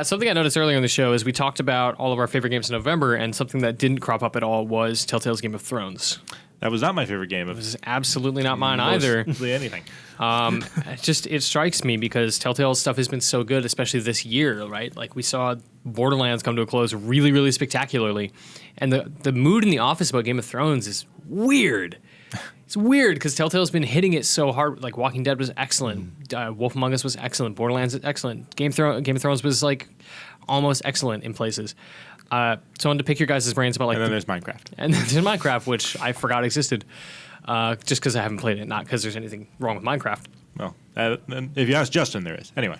Something I noticed earlier in the show is we talked about all of our favorite games in November, and something that didn't crop up at all was Telltale's Game of Thrones. That was not my favorite game. It was absolutely not mine either. Anything. It strikes me because Telltale's stuff has been so good, especially this year, right? Like we saw Borderlands come to a close really, really spectacularly, and the mood in the office about Game of Thrones is weird. It's weird because Telltale's been hitting it so hard. Like Walking Dead was excellent, Wolf Among Us was excellent, Borderlands is excellent, Game of Thrones was like almost excellent in places. So I wanted to pick your guys' brains about like. And then there's Minecraft. And then there's Minecraft, which I forgot existed, just because I haven't played it, not because there's anything wrong with Minecraft. Well, if you ask Justin, there is. Anyway.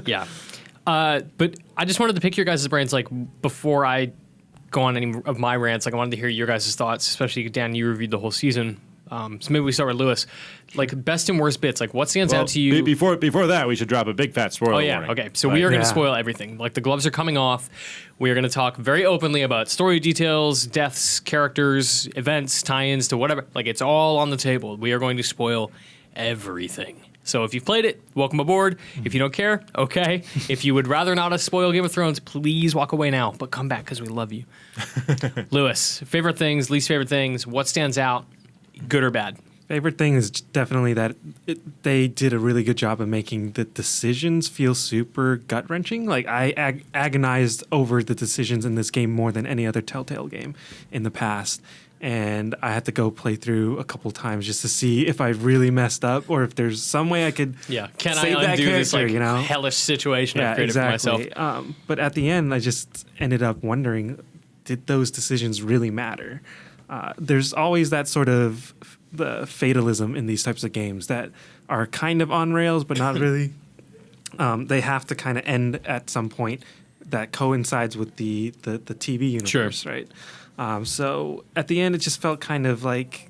Yeah. But I just wanted to pick your guys' brains, like, before I go on any of my rants. Like, I wanted to hear your guys' thoughts, especially, Dan, you reviewed the whole season. So maybe we start with Lewis. Like, best and worst bits. Like, what stands out to you? Before that, we should drop a big fat spoiler warning. Okay. So we are going to spoil everything. Like, the gloves are coming off. We are going to talk very openly about story details, deaths, characters, events, tie-ins to whatever. Like, it's all on the table. We are going to spoil everything. So if you've played it, welcome aboard. If you don't care, okay. If you would rather not spoil Game of Thrones, please walk away now. But come back because we love you. Lewis, favorite things, least favorite things. What stands out, good or bad? Favorite thing is definitely that they did a really good job of making the decisions feel super gut-wrenching. Like, I agonized over the decisions in this game more than any other Telltale game in the past. And I had to go play through a couple times just to see if I really messed up or if there's some way I could can save I undo this like, you know? hellish situation I've created for myself? But at the end, I just ended up wondering, did those decisions really matter? There's always that sort of the fatalism in these types of games that are kind of on rails, but not really. They have to kind of end at some point that coincides with the TV universe, right? So at the end, it just felt kind of like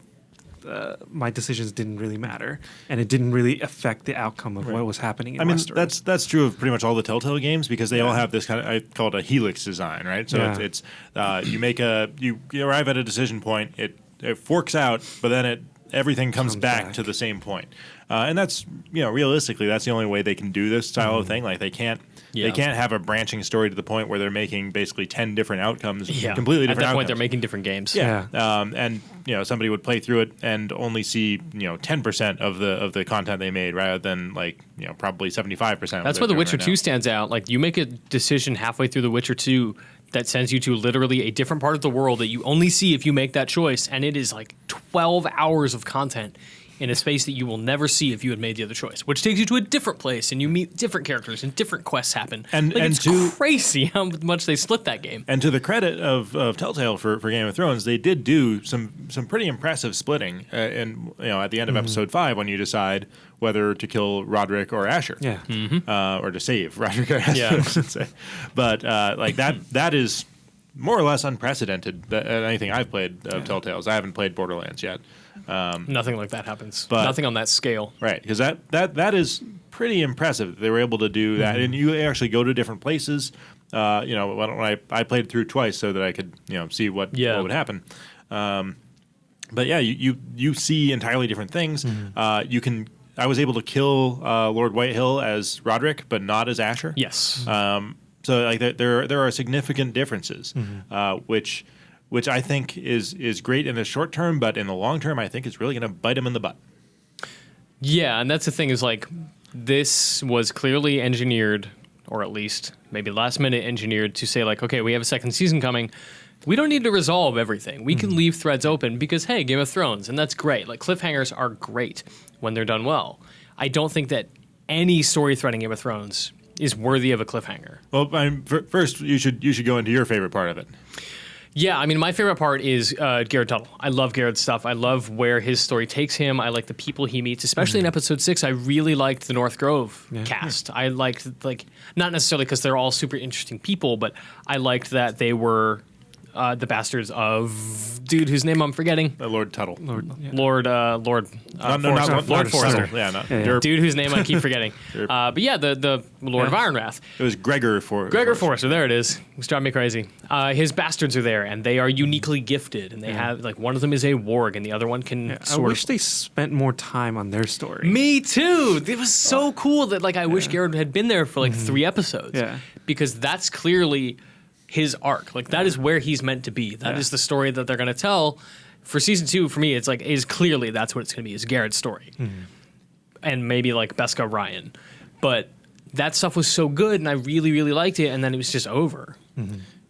my decisions didn't really matter, and it didn't really affect the outcome of what was happening in Westeros. That's true of pretty much all the Telltale games because they all have this kind of, I call it a helix design, right? So it's you arrive at a decision point, it forks out, but then everything comes back to the same point. And that's, realistically, that's the only way they can do this style of thing. Like they can't have a branching story to the point where they're making basically 10 different outcomes, completely different outcomes. At that point, they're making different games. Yeah. And somebody would play through it and only see 10% of the content they made rather than probably 75%. That's where The Witcher 2 stands out. Like you make a decision halfway through The Witcher 2 that sends you to literally a different part of the world that you only see if you make that choice, and it is like 12 hours of content in a space that you will never see if you had made the other choice, which takes you to a different place, and you meet different characters, and different quests happen. And it's crazy how much they split that game. And to the credit of Telltale for Game of Thrones, they did do some pretty impressive splitting. And at the end of episode 5, when you decide whether to kill Roderick or Asher, or to save Roderick or Asher, I should say. But that is more or less unprecedented than anything I've played of Telltale's. I haven't played Borderlands yet. Nothing like that happens. Nothing on that scale. Right, because that is pretty impressive. They were able to do that, and you actually go to different places. When I played through twice so that I could see what would happen. But you see entirely different things. I was able to kill Lord Whitehill as Roderick, but not as Asher. Yes. So there are significant differences, which I think is great in the short term, but in the long term, I think it's really going to bite him in the butt. Yeah, and that's the thing is this was clearly engineered, or at least maybe last minute engineered to say okay, we have a second season coming. We don't need to resolve everything. We can leave threads open because, hey, Game of Thrones, and that's great. Like cliffhangers are great when they're done well. I don't think that any story thread in Game of Thrones is worthy of a cliffhanger. Well, first you should go into your favorite part of it. Yeah, I mean, my favorite part is Garrett Tuttle. I love Garrett's stuff. I love where his story takes him. I like the people he meets, especially in episode 6. I really liked the North Grove cast. I liked, not necessarily because they're all super interesting people, but I liked that they were the bastards of dude whose name I'm forgetting. Lord Tuttle. Lord, yeah. Lord Lord Forrester. Yeah, not Yeah. Derp. Dude whose name I keep forgetting. But yeah, the Lord of Ironwrath. It was Gregor Forrester, there it is. It's driving me crazy. His bastards are there, and they are uniquely gifted, and they have like one of them is a warg, and the other one can I sort wish of. they spent more time on their story. Me too. It was so cool that like I wish Garrett had been there for like 3 episodes. Yeah. Because that's clearly his arc. Like that is where he's meant to be. That is the story that they're gonna tell. For season 2, for me, it's like is clearly that's what it's gonna be. Is Garrett's story, and maybe like Beskha Ryan, but that stuff was so good, and I really really liked it. And then it was just over.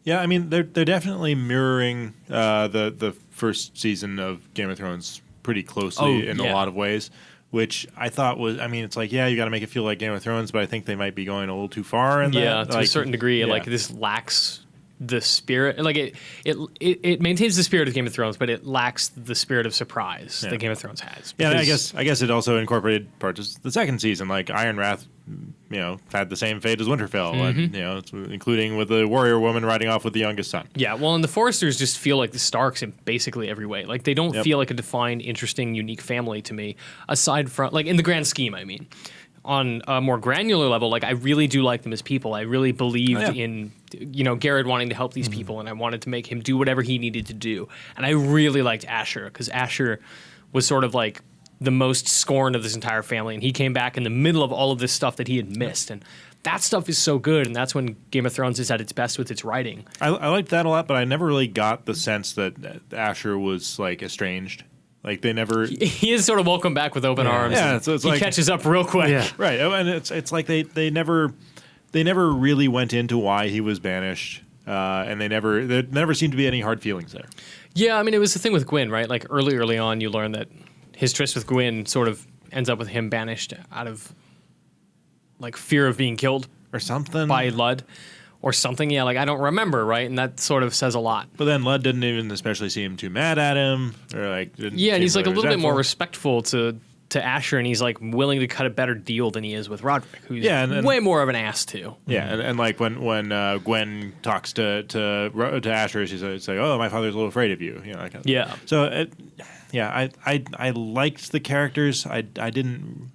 Yeah, I mean they're definitely mirroring the first season of Game of Thrones pretty closely in a lot of ways, which I thought was. I mean, it's like you got to make it feel like Game of Thrones, but I think they might be going a little too far. In that. To a certain degree, like this lacks the spirit. Like it maintains the spirit of Game of Thrones, but it lacks the spirit of surprise that Game of Thrones has. Yeah, I guess it also incorporated parts of the second season, like Ironwrath. Had the same fate as Winterfell, and including with the warrior woman riding off with the youngest son. Yeah, well, and the Foresters just feel like the Starks in basically every way. Like they don't feel like a defined, interesting, unique family to me. Aside from like in the grand scheme, I mean. On a more granular level, like I really do like them as people. I really believed in, Garrett wanting to help these people, and I wanted to make him do whatever he needed to do. And I really liked Asher because Asher was sort of like the most scorned of this entire family, and he came back in the middle of all of this stuff that he had missed, and that stuff is so good, and that's when Game of Thrones is at its best with its writing. I liked that a lot, but I never really got the sense that Asher was like estranged. Like they never. He is sort of welcomed back with open arms. Yeah, so it's he like catches up real quick. Yeah. Right, and it's like they never really went into why he was banished, and there never seemed to be any hard feelings there. Yeah, I mean it was the thing with Gwyn, right? Like early on, you learn that his tryst with Gwyn sort of ends up with him banished out of like fear of being killed Or something. by Ludd or something. Yeah, like I don't remember, right? And that sort of says a lot. But then Ludd didn't even especially seem too mad at him, or like didn't. Yeah, and he's seem like a really little bit more resentful. respectful to Asher, and he's like willing to cut a better deal than he is with Roderick, who's and way more of an ass too. Yeah, and like when Gwen talks to Asher, she's like, "Oh, my father's a little afraid of you." Yeah. So, I liked the characters. I didn't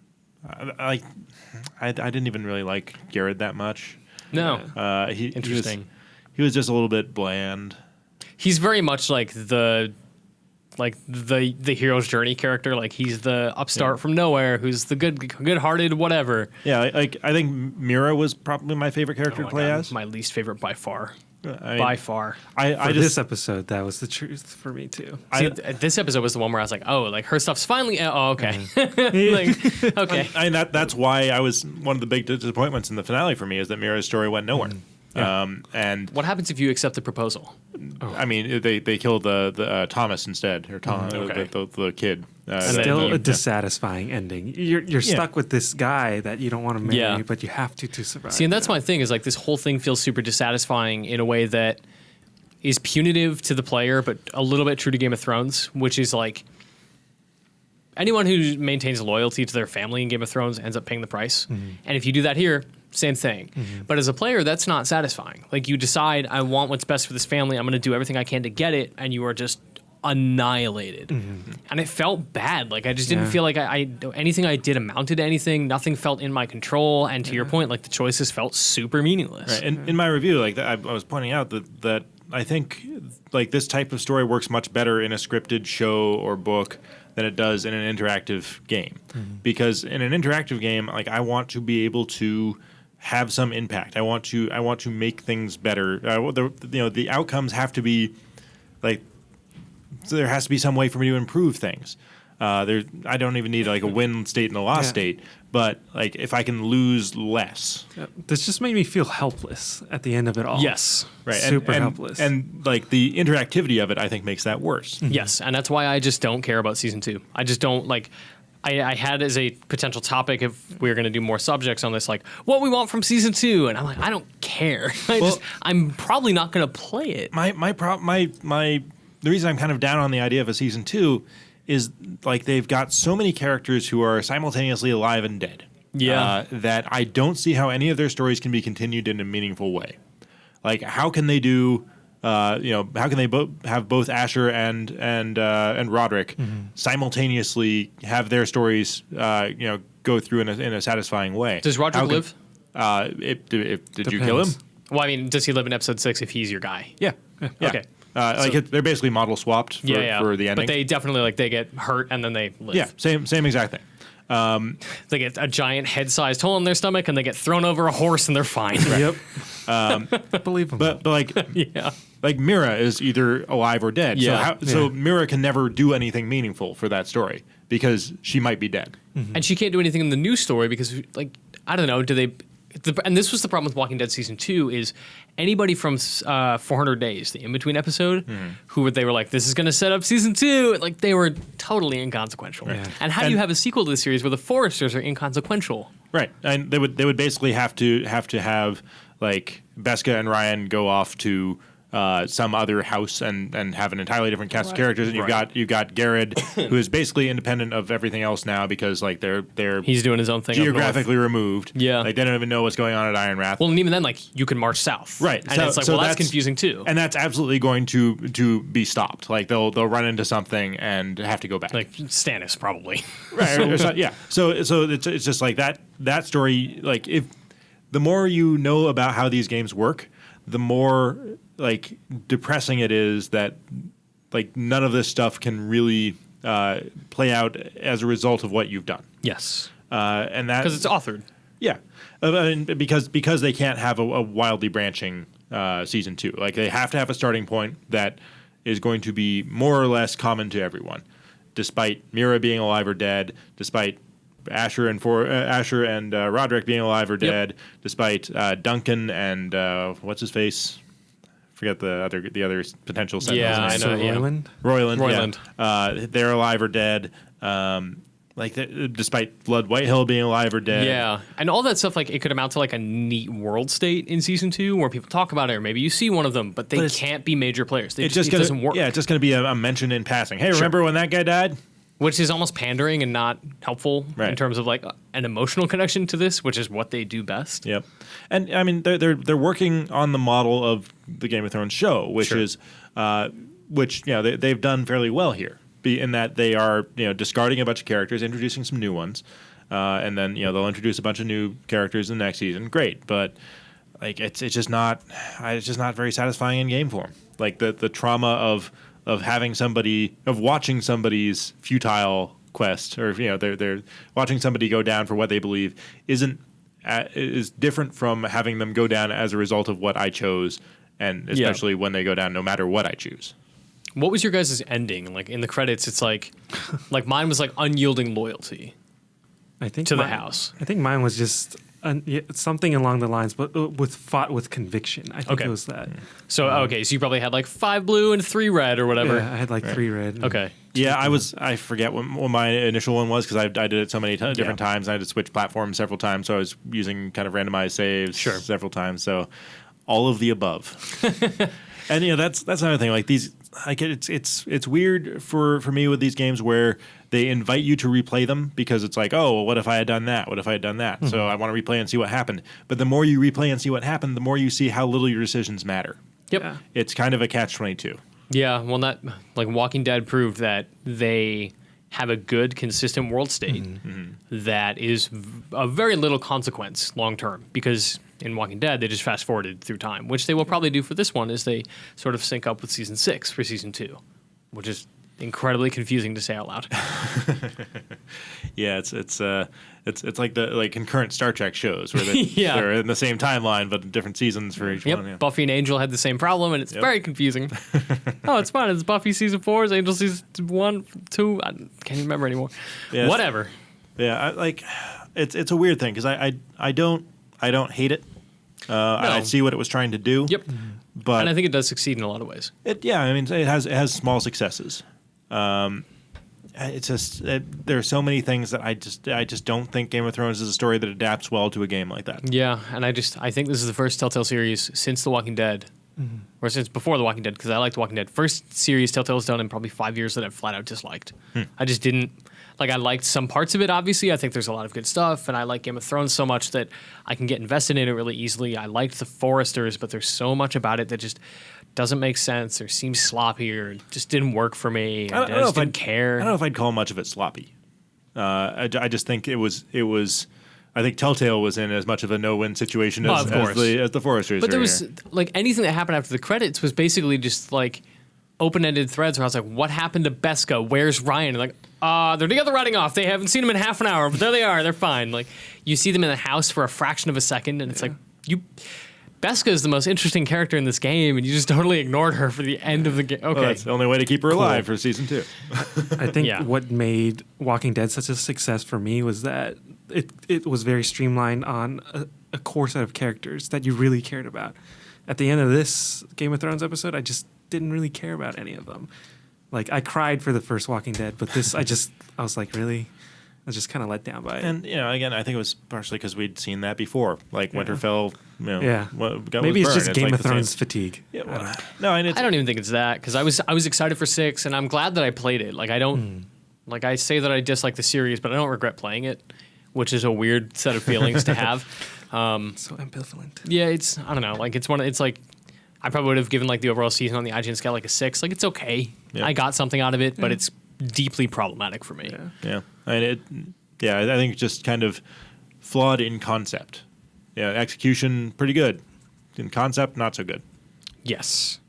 even really like Garrett that much. No. Interesting. He was just a little bit bland. He's very much like the hero's journey character. Like he's the upstart from nowhere who's the good-hearted whatever. Yeah, like I think Mira was probably my favorite character to play as. My least favorite by far. I mean, By far. For this episode, that was the truth for me too. See, this episode was the one where I was like, oh, like her stuff's finally. Oh, okay. Like, okay. That's why I was one of the big disappointments in the finale for me is that Mira's story went nowhere. And What happens if you accept the proposal? I mean, they killed the Thomas instead, or Tom, the kid. Still a dissatisfying ending. You're stuck with this guy that you don't want to marry, but you have to survive. See, and that's my thing is like this whole thing feels super dissatisfying in a way that is punitive to the player, but a little bit true to Game of Thrones, which is like anyone who maintains loyalty to their family in Game of Thrones ends up paying the price. And if you do that here, same thing. But as a player, that's not satisfying. Like you decide, I want what's best for this family. I'm going to do everything I can to get it. And you are just annihilated. And it felt bad. Like I just didn't feel like I anything I did amounted to anything. Nothing felt in my control. And to your point, like the choices felt super meaningless. Right. And in my review, like I was pointing out that I think like this type of story works much better in a scripted show or book than it does in an interactive game. Because in an interactive game, like I want to be able to have some impact. I want to make things better. The outcomes have to be like, so there has to be some way for me to improve things. I don't even need like a win state and a loss state, but like if I can lose less. This just made me feel helpless at the end of it all. Yes. Right. Super helpless. And like the interactivity of it, I think makes that worse. Yes. And that's why I just don't care about season 2. I just don't like. I had as a potential topic if we were going to do more subjects on this, like what we want from season 2, and I'm like, I don't care. I'm probably not going to play it. The reason I'm kind of down on the idea of a season 2 is like they've got so many characters who are simultaneously alive and dead. Yeah. That I don't see how any of their stories can be continued in a meaningful way. Like, how can they do how can they have both Asher and Roderick simultaneously have their stories, go through in a satisfying way? Does Roderick live? Did you kill him? Well, I mean, does he live in episode 6 if he's your guy? Yeah. Okay. They're basically model swapped for the ending. But they definitely they get hurt and then they live. Yeah, same exact thing. They get a giant head-sized hole in their stomach and they get thrown over a horse and they're fine. Yep. Believable. But Yeah. like Mira is either alive or dead. Yeah. So Mira can never do anything meaningful for that story because she might be dead. And she can't do anything in the new story because, I don't know, and this was the problem with Walking Dead Season 2 is anybody from 400 Days, the in-between episode, they were like, this is going to set up Season 2, they were totally inconsequential. Yeah. And how do you have a sequel to the series where the Foresters are inconsequential? Right. And they would basically have to have Beska and Ryan go off to some other house and have an entirely different cast of characters, and you've got Garrett, who is basically independent of everything else now because they're he's doing his own thing geographically removed. Yeah, they don't even know what's going on at Iron Wrath. Well, and even then, you can march south, right? And it's that's confusing too. And that's absolutely going to be stopped. They'll run into something and have to go back. Stannis probably. Right. Yeah. So it's just that story. If the more you know about how these games work, the more depressing it is that none of this stuff can really play out as a result of what you've done. Yes, and that because it's authored. Yeah, because they can't have a wildly branching season 2. They have to have a starting point that is going to be more or less common to everyone, despite Mira being alive or dead, despite Asher and Roderick being alive or dead, despite Duncan and what's his face. Forget the other potential sentinels. Yeah, I know. Royland. Yeah. They're alive or dead. Despite Blood Whitehill being alive or dead. Yeah, and all that stuff, it could amount to a neat world state in Season 2 where people talk about it, or maybe you see one of them, but they can't be major players. It doesn't work. Yeah, it's just going to be a mention in passing. Hey, remember when that guy died? Which is almost pandering and not helpful in terms of an emotional connection to this, which is what they do best. Yep, and I mean they're working on the model of the Game of Thrones show, which is they've done fairly well here, in that they are discarding a bunch of characters, introducing some new ones, and then they'll introduce a bunch of new characters in the next season. Great, but it's just not very satisfying in game form. The trauma of watching somebody's futile quest, or they're watching somebody go down for what they believe is different from having them go down as a result of what I chose, and especially when they go down no matter what I choose. What was your guys' ending? In the credits, it's mine was unyielding loyalty. I think to the house. I think mine was just something along the lines, but fought with conviction. I think it was that. So so you probably had 5 blue and 3 red or whatever. Yeah, I had 3 red. Okay. Yeah, I forget what my initial one was because I did it so many different times. I had to switch platforms several times, so I was using kind of randomized saves several times. So all of the above. And that's another thing. These, it's weird for me with these games where they invite you to replay them because it's what if I had done that? What if I had done that? Mm-hmm. So I want to replay and see what happened. But the more you replay and see what happened, the more you see how little your decisions matter. Yep. Yeah. It's kind of a catch-22. Yeah, well, that Walking Dead proved that they have a good, consistent world state that is of very little consequence long term, because in Walking Dead they just fast forwarded through time, which they will probably do for this one, is they sort of sync up with Season 6 for Season 2, which is incredibly confusing to say out loud. Yeah, it's like the concurrent Star Trek shows where they're in the same timeline but different seasons for each one. Yeah. Buffy and Angel had the same problem, and it's very confusing. Oh, it's fine. It's Buffy Season 4, it's Angel Season 1, 2. I can't even remember anymore. Yeah, whatever. Yeah, it's a weird thing because I don't hate it. No. I see what it was trying to do. Yep. But and I think it does succeed in a lot of ways. It has small successes. It's just there are so many things that I just don't think Game of Thrones is a story that adapts well to a game like that. Yeah, and I think this is the first Telltale series since The Walking Dead, or since before The Walking Dead, because I liked The Walking Dead. First series Telltale's done in probably 5 years that I've flat out disliked. I just didn't I liked some parts of it. Obviously, I think there's a lot of good stuff, and I like Game of Thrones so much that I can get invested in it really easily. I liked the Foresters, but there's so much about it that just doesn't make sense or seems sloppy or just didn't work for me. I don't know if didn't care. I don't know if I'd call much of it sloppy. I just think it was. I think Telltale was in as much of a no-win situation as the Foresters. But there was like anything that happened after the credits was basically just like open-ended threads where I was like, "What happened to Beska? Where's Ryan?" And like, they're together riding off. They haven't seen him in half an hour, but there they are. They're fine. Like you see them in the house for a fraction of a second, and it's like Beska is the most interesting character in this game, and you just totally ignored her for the end of the game. Okay, well, that's the only way to keep her alive for season 2. I think what made Walking Dead such a success for me was that it was very streamlined on a core set of characters that you really cared about. At the end of this Game of Thrones episode, I just didn't really care about any of them. Like I cried for the first Walking Dead, but this I was like, really? I was just kind of let down by it. And again, I think it was partially because we'd seen that before, like Winterfell. Maybe it's just Game of Thrones fatigue. Yeah, well, I don't even think it's that because I was excited for 6, and I'm glad that I played it. Like I don't, like I say that I dislike the series, but I don't regret playing it, which is a weird set of feelings to have. So ambivalent. Yeah, I don't know. Like it's like I probably would have given like the overall season on the IGN scale like a 6. Like it's okay. Yeah. I got something out of it, but it's deeply problematic for me. Yeah. I think just kind of flawed in concept. Yeah, execution pretty good. In concept, not so good. Yes.